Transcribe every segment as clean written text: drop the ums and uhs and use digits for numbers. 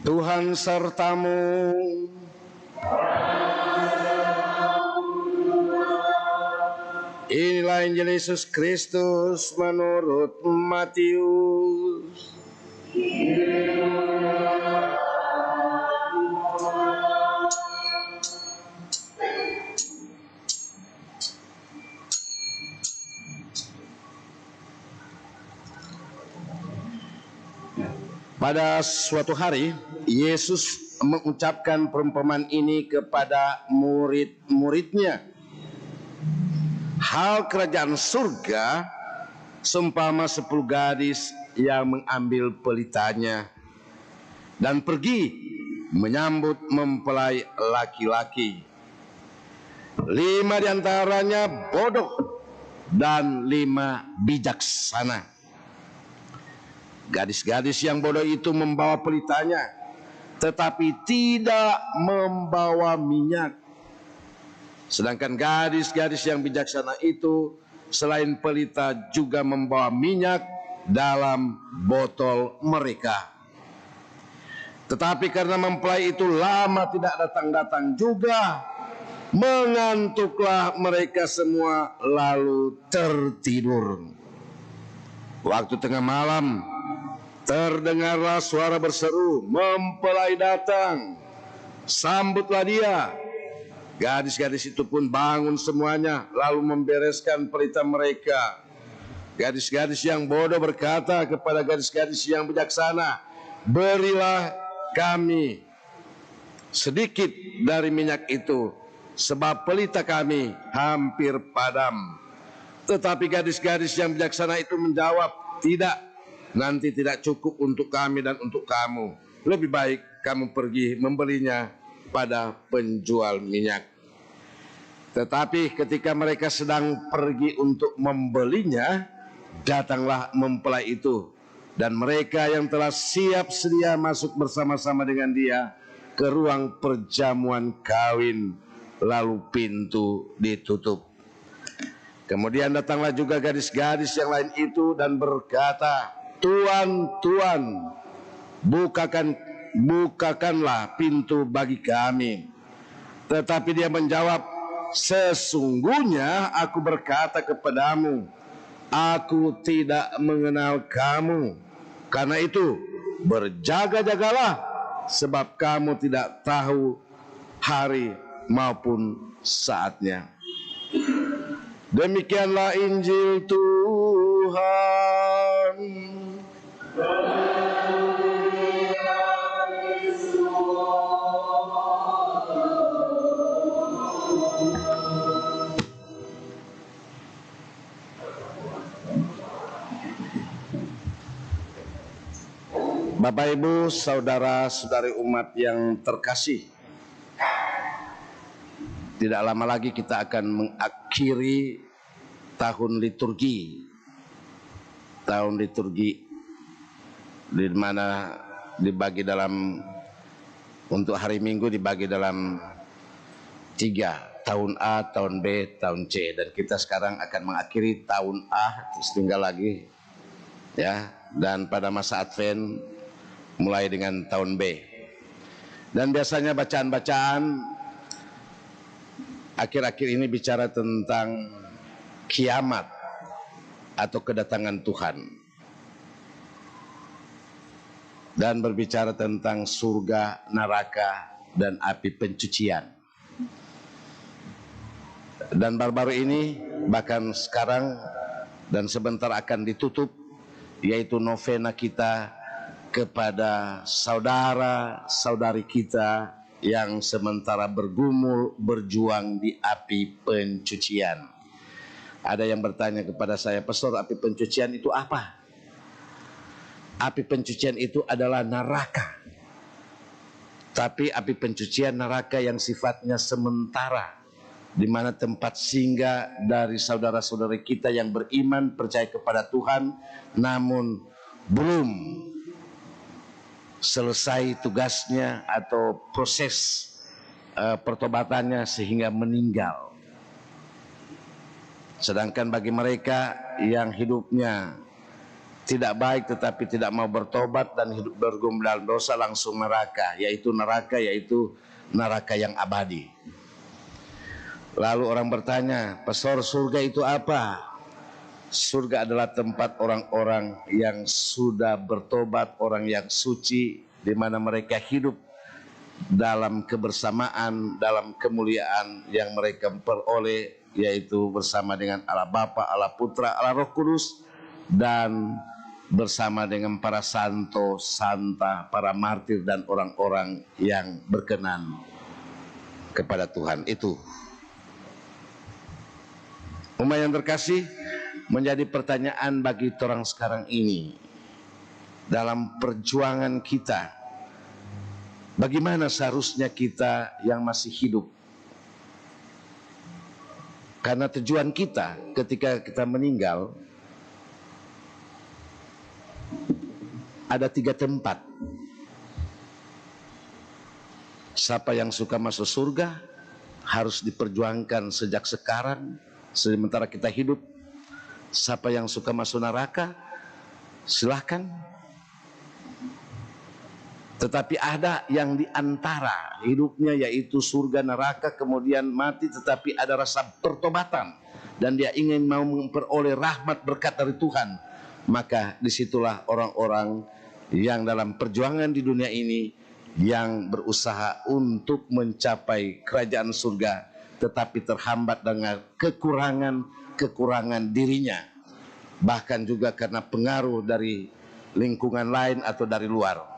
Tuhan sertamu. Inilah Injil Yesus Kristus menurut Matius. Pada suatu hari, Yesus mengucapkan perumpamaan ini kepada murid-muridnya. Hal kerajaan surga seumpama 10 gadis yang mengambil pelitanya dan pergi menyambut mempelai laki-laki. 5 diantaranya bodoh dan 5 bijaksana. Gadis-gadis yang bodoh itu membawa pelitanya, tetapi tidak membawa minyak. Sedangkan gadis-gadis yang bijaksana itu selain pelita juga membawa minyak dalam botol mereka. Tetapi karena mempelai itu lama tidak datang-datang juga, mengantuklah mereka semua lalu tertidur. Waktu tengah malam, terdengarlah suara berseru, "Mempelai datang, sambutlah dia." Gadis-gadis itu pun bangun semuanya, lalu membereskan pelita mereka. Gadis-gadis yang bodoh berkata kepada gadis-gadis yang bijaksana, "Berilah kami sedikit dari minyak itu, sebab pelita kami hampir padam." Tetapi gadis-gadis yang bijaksana itu menjawab, "Tidak, nanti tidak cukup untuk kami dan untuk kamu. Lebih baik kamu pergi membelinya pada penjual minyak." Tetapi ketika mereka sedang pergi untuk membelinya, datanglah mempelai itu, dan mereka yang telah siap sedia masuk bersama-sama dengan dia ke ruang perjamuan kawin, lalu pintu ditutup. Kemudian datanglah juga gadis-gadis yang lain itu dan berkata, "Tuan, Tuan, bukakanlah pintu bagi kami." Tetapi dia menjawab, "Sesungguhnya aku berkata kepadamu, aku tidak mengenal kamu. Karena itu berjaga-jagalah, sebab kamu tidak tahu hari maupun saatnya." Demikianlah Injil Tuhan. Bapak, Ibu, saudara-saudari umat yang terkasih, tidak lama lagi kita akan mengakhiri tahun liturgi. Tahun liturgi di mana dibagi dalam, untuk hari Minggu dibagi dalam 3, tahun A, tahun B, tahun C, dan kita sekarang akan mengakhiri tahun A, terus tinggal lagi ya, dan pada masa Advent mulai dengan tahun B. Dan biasanya bacaan-bacaan akhir-akhir ini bicara tentang kiamat atau kedatangan Tuhan, dan berbicara tentang surga, neraka, dan api pencucian. Dan baru-baru ini, bahkan sekarang dan sebentar akan ditutup, yaitu novena kita kepada saudara-saudari kita yang sementara bergumul berjuang di api pencucian. Ada yang bertanya kepada saya, "Pastor, api pencucian itu apa?" Api pencucian itu adalah neraka. Tapi api pencucian neraka yang sifatnya sementara, di mana tempat singgah dari saudara-saudari kita yang beriman, percaya kepada Tuhan, namun belum selesai tugasnya atau proses pertobatannya sehingga meninggal. Sedangkan bagi mereka yang hidupnya tidak baik tetapi tidak mau bertobat dan hidup bergumul dalam dosa, langsung neraka, yaitu neraka yang abadi. Lalu orang bertanya, "Pastor, surga itu apa?" Surga adalah tempat orang-orang yang sudah bertobat, orang yang suci, di mana mereka hidup dalam kebersamaan, dalam kemuliaan yang mereka peroleh, yaitu bersama dengan Allah Bapa, Allah Putra, Allah Roh Kudus, dan bersama dengan para santo, santa, para martir, dan orang-orang yang berkenan kepada Tuhan. Itu, umat yang terkasih, menjadi pertanyaan bagi orang sekarang ini dalam perjuangan kita. Bagaimana seharusnya kita yang masih hidup? Karena tujuan kita ketika kita meninggal ada 3 tempat. Siapa yang suka masuk surga harus diperjuangkan sejak sekarang, sementara kita hidup. Siapa yang suka masuk neraka, silahkan. Tetapi ada yang di antara hidupnya, yaitu surga neraka, kemudian mati tetapi ada rasa pertobatan dan dia ingin mau memperoleh rahmat berkat dari Tuhan. Maka disitulah orang-orang yang dalam perjuangan di dunia ini yang berusaha untuk mencapai kerajaan surga, tetapi terhambat dengan kekurangan dirinya, bahkan juga karena pengaruh dari lingkungan lain atau dari luar.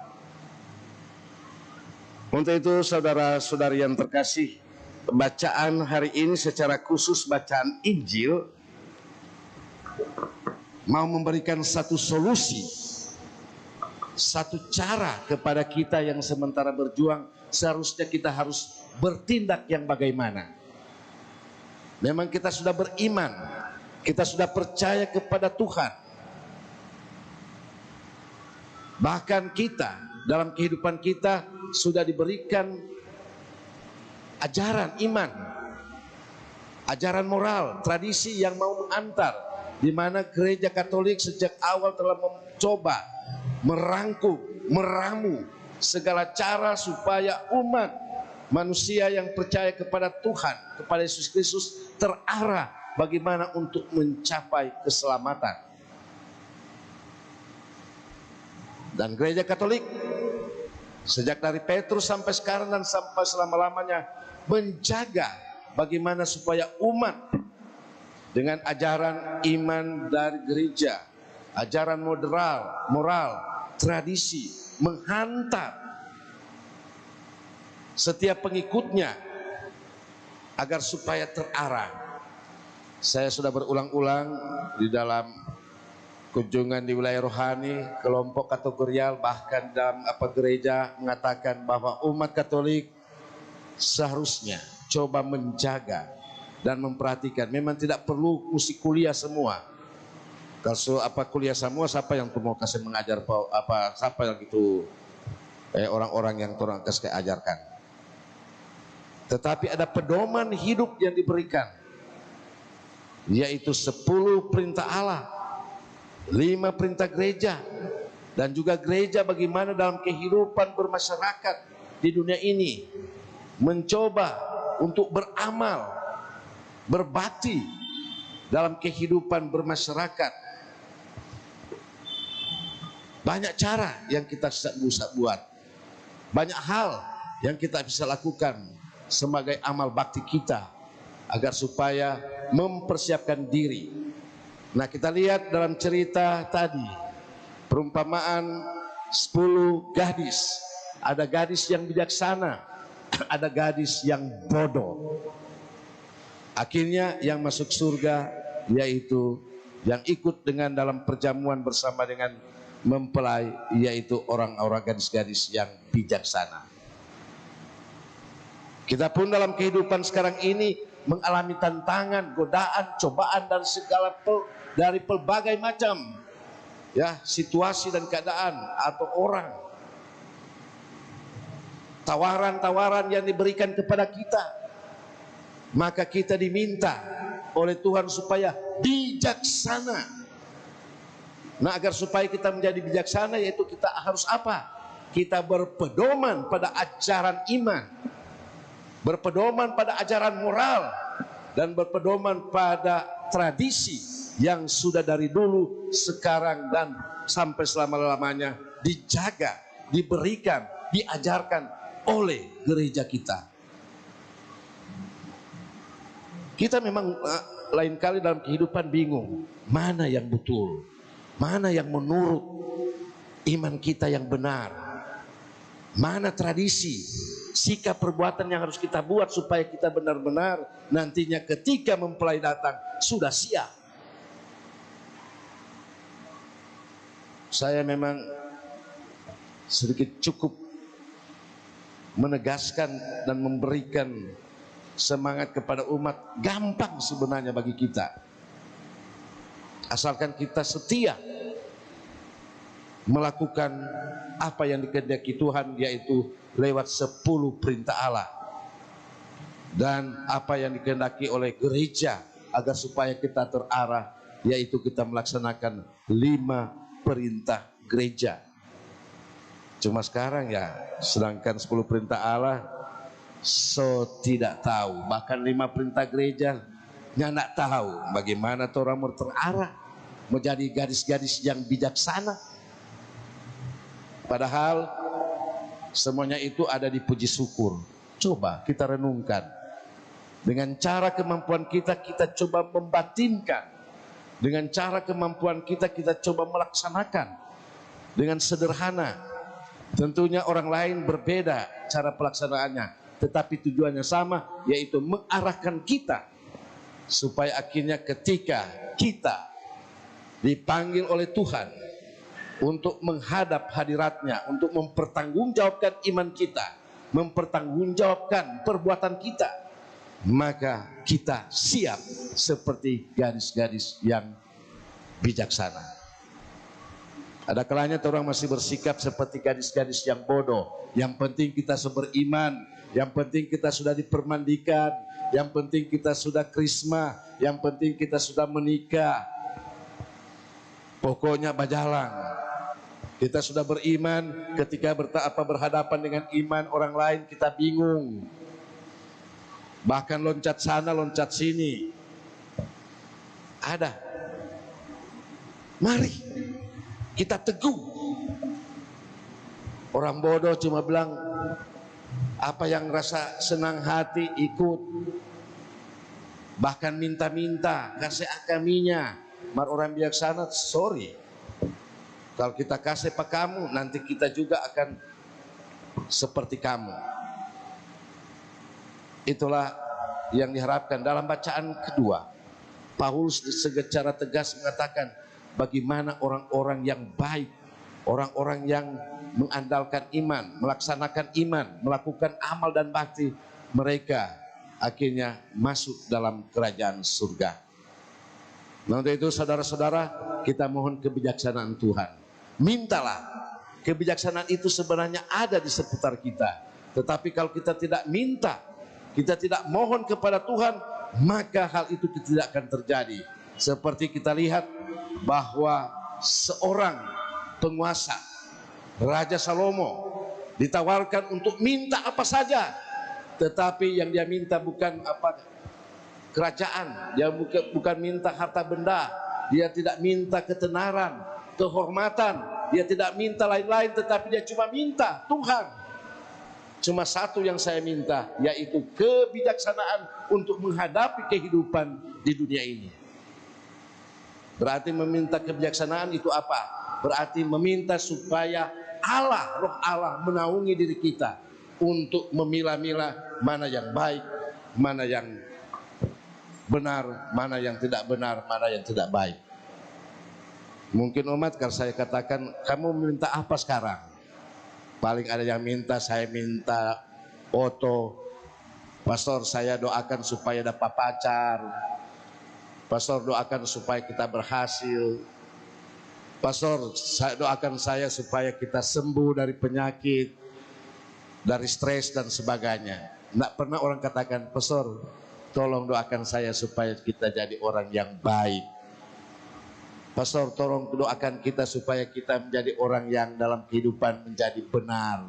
Untuk itu, saudara-saudari yang terkasih, bacaan hari ini secara khusus bacaan Injil mau memberikan satu solusi, satu cara kepada kita yang sementara berjuang. Seharusnya kita harus bertindak yang bagaimana. Memang kita sudah beriman, kita sudah percaya kepada Tuhan. Bahkan kita dalam kehidupan kita sudah diberikan ajaran iman, ajaran moral, tradisi yang mau mengantar, di mana Gereja Katolik sejak awal telah mencoba merangkum, meramu segala cara supaya umat manusia yang percaya kepada Tuhan, kepada Yesus Kristus, terarah bagaimana untuk mencapai keselamatan. Dan Gereja Katolik sejak dari Petrus sampai sekarang dan sampai selama-lamanya menjaga bagaimana supaya umat dengan ajaran iman dari gereja, ajaran moral, tradisi, menghantar setiap pengikutnya agar supaya terarah. Saya sudah berulang-ulang di dalam kunjungan di wilayah rohani, kelompok kategorial, bahkan dalam gereja mengatakan bahwa umat Katolik seharusnya coba menjaga dan memperhatikan. Memang tidak perlu mesti kuliah semua. Kalau kuliah semua, siapa yang mau kasih mengajar siapa yang itu orang-orang yang orang kasih ajarkan. Tetapi ada pedoman hidup yang diberikan, yaitu 10 perintah Allah, 5 perintah gereja, dan juga gereja bagaimana dalam kehidupan bermasyarakat di dunia ini mencoba untuk beramal, berbakti dalam kehidupan bermasyarakat. Banyak cara yang kita bisa buat, banyak hal yang kita bisa lakukan sebagai amal bakti kita agar supaya mempersiapkan diri. Nah, kita lihat dalam cerita tadi, perumpamaan 10 gadis. Ada gadis yang bijaksana, ada gadis yang bodoh. Akhirnya yang masuk surga yaitu yang ikut dengan dalam perjamuan bersama dengan mempelai, yaitu orang-orang gadis-gadis yang bijaksana. Kita pun dalam kehidupan sekarang ini mengalami tantangan, godaan, cobaan dan segala dari pelbagai macam ya situasi dan keadaan atau orang. Tawaran-tawaran yang diberikan kepada kita, maka kita diminta oleh Tuhan supaya bijaksana. Nah, agar supaya kita menjadi bijaksana, yaitu kita harus apa? Kita berpedoman pada ajaran iman, berpedoman pada ajaran moral, dan berpedoman pada tradisi yang sudah dari dulu, sekarang, dan sampai selama-lamanya dijaga, diberikan, diajarkan oleh gereja kita. Kita memang lain kali dalam kehidupan bingung, mana yang betul, mana yang menurut iman kita yang benar, mana tradisi, sikap perbuatan yang harus kita buat supaya kita benar-benar nantinya ketika mempelai datang sudah siap. Saya memang sedikit cukup menegaskan dan memberikan semangat kepada umat. Gampang sebenarnya bagi kita, asalkan kita setia melakukan apa yang dikehendaki Tuhan, yaitu lewat 10 perintah Allah, dan apa yang dikehendaki oleh gereja agar supaya kita terarah, yaitu kita melaksanakan 5 perintah gereja. Cuma sekarang ya, sedangkan 10 perintah Allah tidak tahu, bahkan 5 perintah gereja nggak tahu bagaimana orang mau terarah menjadi gadis-gadis yang bijaksana. Padahal semuanya itu ada di puji syukur. Coba kita renungkan, dengan cara kemampuan kita, kita coba membatinkan, dengan cara kemampuan kita, kita coba melaksanakan dengan sederhana. Tentunya orang lain berbeda cara pelaksanaannya, tetapi tujuannya sama, yaitu mengarahkan kita supaya akhirnya ketika kita dipanggil oleh Tuhan untuk menghadap hadiratnya, untuk mempertanggungjawabkan iman kita, mempertanggungjawabkan perbuatan kita, maka kita siap seperti gadis-gadis yang bijaksana. Ada kalanya orang masih bersikap seperti gadis-gadis yang bodoh. Yang penting kita beriman, yang penting kita sudah dipermandikan, yang penting kita sudah krisma, yang penting kita sudah menikah. Pokoknya bajalang. Kita sudah beriman, ketika berhadapan dengan iman orang lain kita bingung. Bahkan loncat sana, loncat sini. Ada. Mari kita teguh. Orang bodoh cuma bilang apa yang rasa senang hati ikut. Bahkan minta-minta, kasih akaminya. Mar orang bijaksana, sorry. Kalau kita kasih pak kamu, nanti kita juga akan seperti kamu. Itulah yang diharapkan. Dalam bacaan kedua, Paulus secara tegas mengatakan bagaimana orang-orang yang baik, orang-orang yang mengandalkan iman, melaksanakan iman, melakukan amal dan bakti, mereka akhirnya masuk dalam kerajaan surga. Nah, untuk itu saudara-saudara, kita mohon kebijaksanaan Tuhan. Mintalah, kebijaksanaan itu sebenarnya ada di seputar kita. Tetapi kalau kita tidak minta, kita tidak mohon kepada Tuhan, maka hal itu tidak akan terjadi. Seperti kita lihat bahwa seorang penguasa, Raja Salomo, ditawarkan untuk minta apa saja, tetapi yang dia minta bukan apa kerajaan, dia bukan minta harta benda, dia tidak minta ketenaran, kehormatan, dia tidak minta lain-lain, tetapi dia cuma minta Tuhan. Cuma satu yang saya minta, yaitu kebijaksanaan untuk menghadapi kehidupan di dunia ini. Berarti meminta kebijaksanaan itu apa? Berarti meminta supaya Allah, roh Allah menaungi diri kita untuk memilah-milah mana yang baik, mana yang benar, mana yang tidak benar, mana yang tidak baik. Mungkin umat kalau saya katakan, kamu minta apa sekarang? Paling ada yang minta, saya minta foto Pastor, saya doakan supaya dapat pacar. Pastor, doakan supaya kita berhasil. Pastor, saya doakan saya supaya kita sembuh dari penyakit, dari stres dan sebagainya. Tidak pernah orang katakan, Pastor, tolong doakan saya supaya kita jadi orang yang baik. Pastor, tolong doakan kita supaya kita menjadi orang yang dalam kehidupan menjadi benar,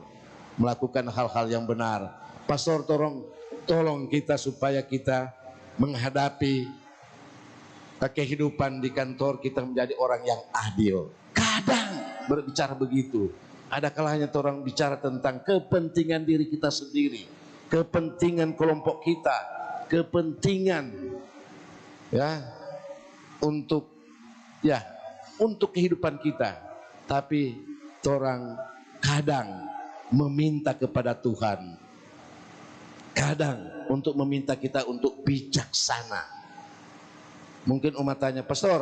melakukan hal-hal yang benar. Pastor, tolong kita supaya kita menghadapi kehidupan di kantor kita menjadi orang yang adil. Kadang berbicara begitu. Ada kalanya orang bicara tentang kepentingan diri kita sendiri, kepentingan kelompok kita, kepentingan untuk kehidupan kita. Tapi orang kadang meminta kepada Tuhan, kadang untuk meminta kita untuk bijaksana. Mungkin umat tanya, Pastor,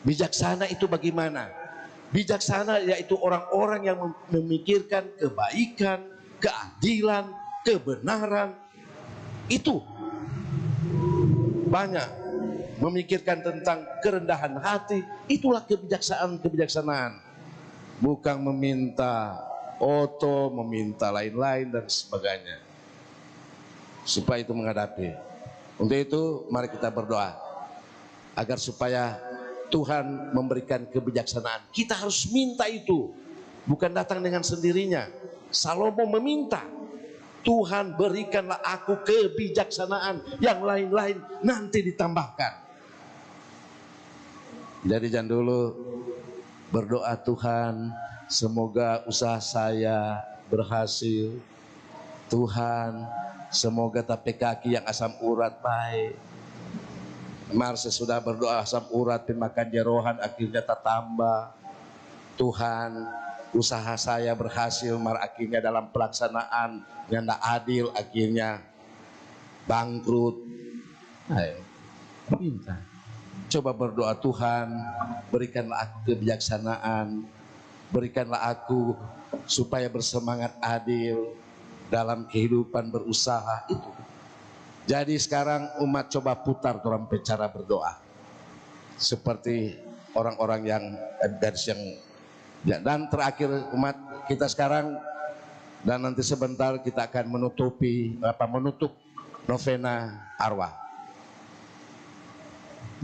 bijaksana itu bagaimana? Bijaksana yaitu orang-orang yang memikirkan kebaikan, keadilan, kebenaran. Itu banyak memikirkan tentang kerendahan hati. Itulah kebijaksanaan. Bukan meminta oto, meminta lain-lain dan sebagainya. Supaya itu menghadapi. Untuk itu mari kita berdoa agar supaya Tuhan memberikan kebijaksanaan. Kita harus minta itu, bukan datang dengan sendirinya. Salomo meminta, Tuhan berikanlah aku kebijaksanaan, yang lain-lain nanti ditambahkan. Jadi jangan dulu berdoa, Tuhan semoga usaha saya berhasil, Tuhan semoga tapi kaki yang asam urat baik. Mar sesudah berdoa asam urat makan jerohan akhirnya tertambah. Tuhan usaha saya berhasil, mar akhirnya dalam pelaksanaan yang tidak adil akhirnya bangkrut. Ayo minta, coba berdoa, Tuhan berikanlah aku kebijaksanaan, berikanlah aku supaya bersemangat adil dalam kehidupan berusaha itu. Jadi sekarang umat coba putar dalam cara berdoa seperti orang-orang yang dan terakhir umat kita sekarang, dan nanti sebentar kita akan menutup novena arwah.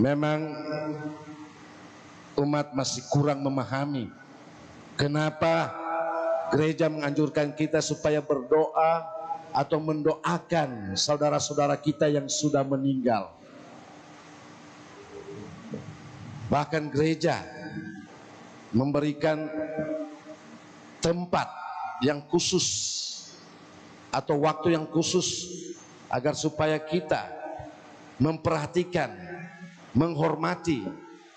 Memang umat masih kurang memahami kenapa gereja menganjurkan kita supaya berdoa atau mendoakan saudara-saudara kita yang sudah meninggal. Bahkan gereja memberikan tempat yang khusus atau waktu yang khusus agar supaya kita memperhatikan, menghormati,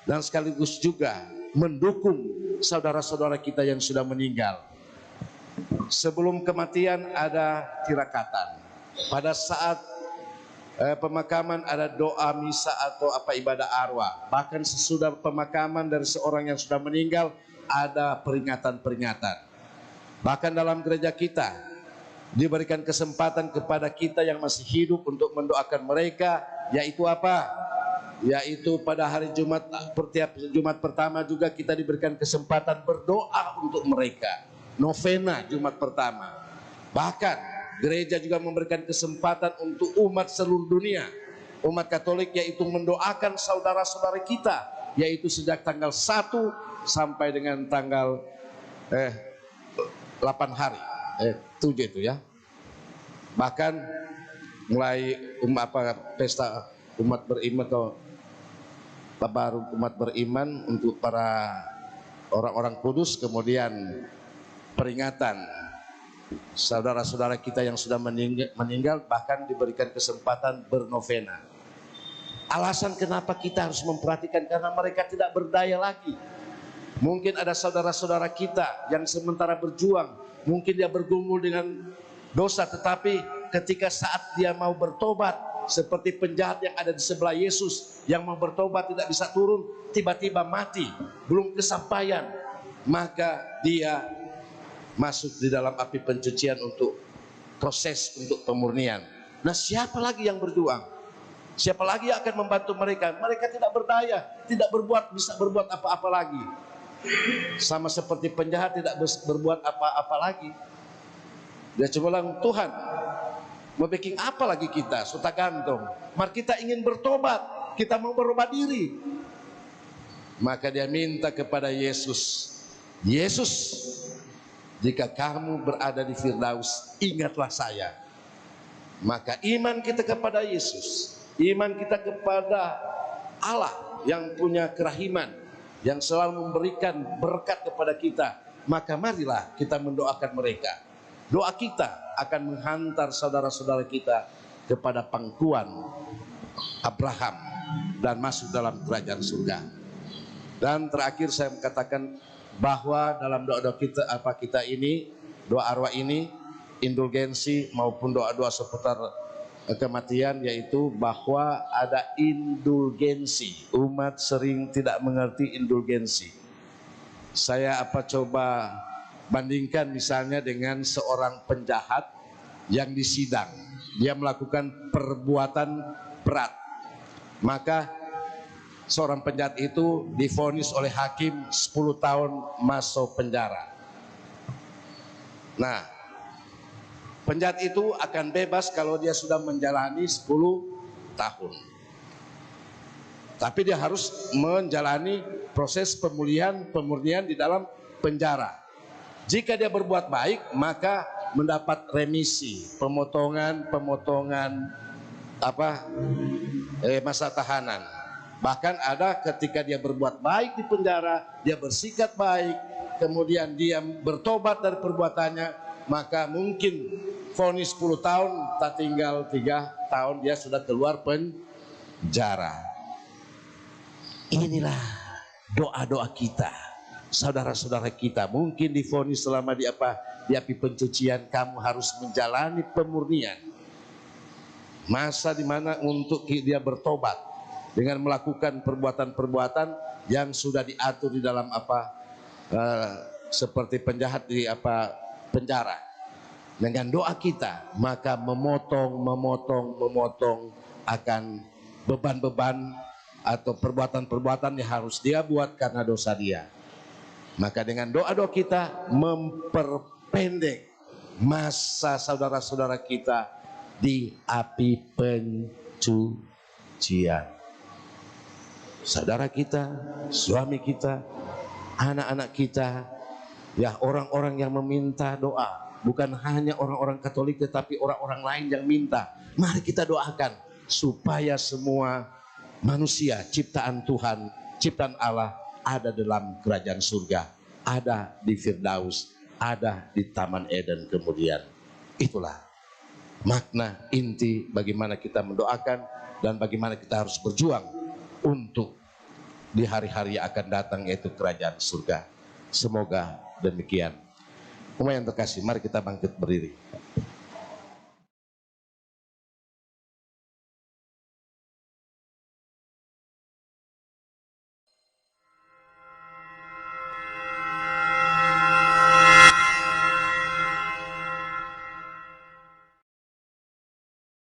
dan sekaligus juga mendukung saudara-saudara kita yang sudah meninggal. Sebelum kematian ada tirakatan. Pada saat pemakaman ada doa misa atau ibadah arwah. Bahkan sesudah pemakaman dari seorang yang sudah meninggal ada peringatan-peringatan. Bahkan dalam gereja kita diberikan kesempatan kepada kita yang masih hidup untuk mendoakan mereka, yaitu apa? Yaitu pada hari Jumat, setiap Jumat pertama juga kita diberikan kesempatan berdoa untuk mereka. Novena Jumat pertama. Bahkan gereja juga memberikan kesempatan untuk umat seluruh dunia, umat Katolik, yaitu mendoakan saudara-saudara kita, yaitu sejak tanggal 1 sampai dengan tanggal 8 hari 7 itu ya. Bahkan mulai pesta umat beriman atau baru umat beriman untuk para orang-orang kudus, kemudian peringatan saudara-saudara kita yang sudah meninggal, bahkan diberikan kesempatan bernovena. Alasan kenapa kita harus memperhatikan, karena mereka tidak berdaya lagi. Mungkin ada saudara-saudara kita yang sementara berjuang, mungkin dia bergumul dengan dosa, tetapi ketika saat dia mau bertobat, seperti penjahat yang ada di sebelah Yesus yang mau bertobat tidak bisa turun, tiba-tiba mati, belum kesampaian, maka dia masuk di dalam api pencucian untuk proses untuk pemurnian. Nah, siapa lagi yang berjuang? Siapa lagi yang akan membantu mereka? Mereka tidak berdaya, tidak bisa berbuat apa-apa lagi. Sama seperti penjahat tidak berbuat apa-apa lagi. Dia coba bilang, Tuhan, mau bikin apa lagi kita? Sudah gantung. Mari kita ingin bertobat, kita mau berubah diri. Maka dia minta kepada Yesus, Yesus, jika kamu berada di Firdaus, ingatlah saya. Maka iman kita kepada Yesus, iman kita kepada Allah yang punya kerahiman, yang selalu memberikan berkat kepada kita, maka marilah kita mendoakan mereka. Doa kita akan menghantar saudara-saudara kita kepada pangkuan Abraham dan masuk dalam kerajaan surga. Dan terakhir saya katakan bahwa dalam doa-doa kita ini, doa arwah ini, indulgensi maupun doa-doa seputar kematian, yaitu bahwa ada indulgensi. Umat sering tidak mengerti indulgensi. Saya coba bandingkan misalnya dengan seorang penjahat yang disidang, dia melakukan perbuatan berat, maka seorang penjahat itu divonis oleh hakim 10 tahun masuk penjara. Nah, penjahat itu akan bebas kalau dia sudah menjalani 10 tahun. Tapi dia harus menjalani proses pemurnian di dalam penjara. Jika dia berbuat baik, maka mendapat remisi, pemotongan masa tahanan. Bahkan ada ketika dia berbuat baik di penjara, dia bersikap baik, kemudian dia bertobat dari perbuatannya, maka mungkin vonis 10 tahun, tak tinggal 3 tahun dia sudah keluar penjara. Inilah doa-doa kita, saudara-saudara kita. Mungkin divonis selama di api pencucian, kamu harus menjalani pemurnian. Masa dimana untuk dia bertobat dengan melakukan perbuatan-perbuatan yang sudah diatur di dalam seperti penjahat di penjara. Dengan doa kita, maka memotong akan beban-beban atau perbuatan-perbuatan yang harus dia buat karena dosa dia. Maka dengan doa-doa kita memperpendek masa saudara-saudara kita di api pencucian. Saudara kita, suami kita, anak-anak kita, ya orang-orang yang meminta doa. Bukan hanya orang-orang Katolik, tetapi orang-orang lain yang minta. Mari kita doakan supaya semua manusia ciptaan Tuhan, ciptaan Allah ada dalam kerajaan surga, ada di Firdaus, ada di Taman Eden kemudian. Itulah makna inti bagaimana kita mendoakan dan bagaimana kita harus berjuang untuk di hari-hari yang akan datang, yaitu kerajaan surga. Semoga demikian. Umat yang terkasih, mari kita bangkit berdiri.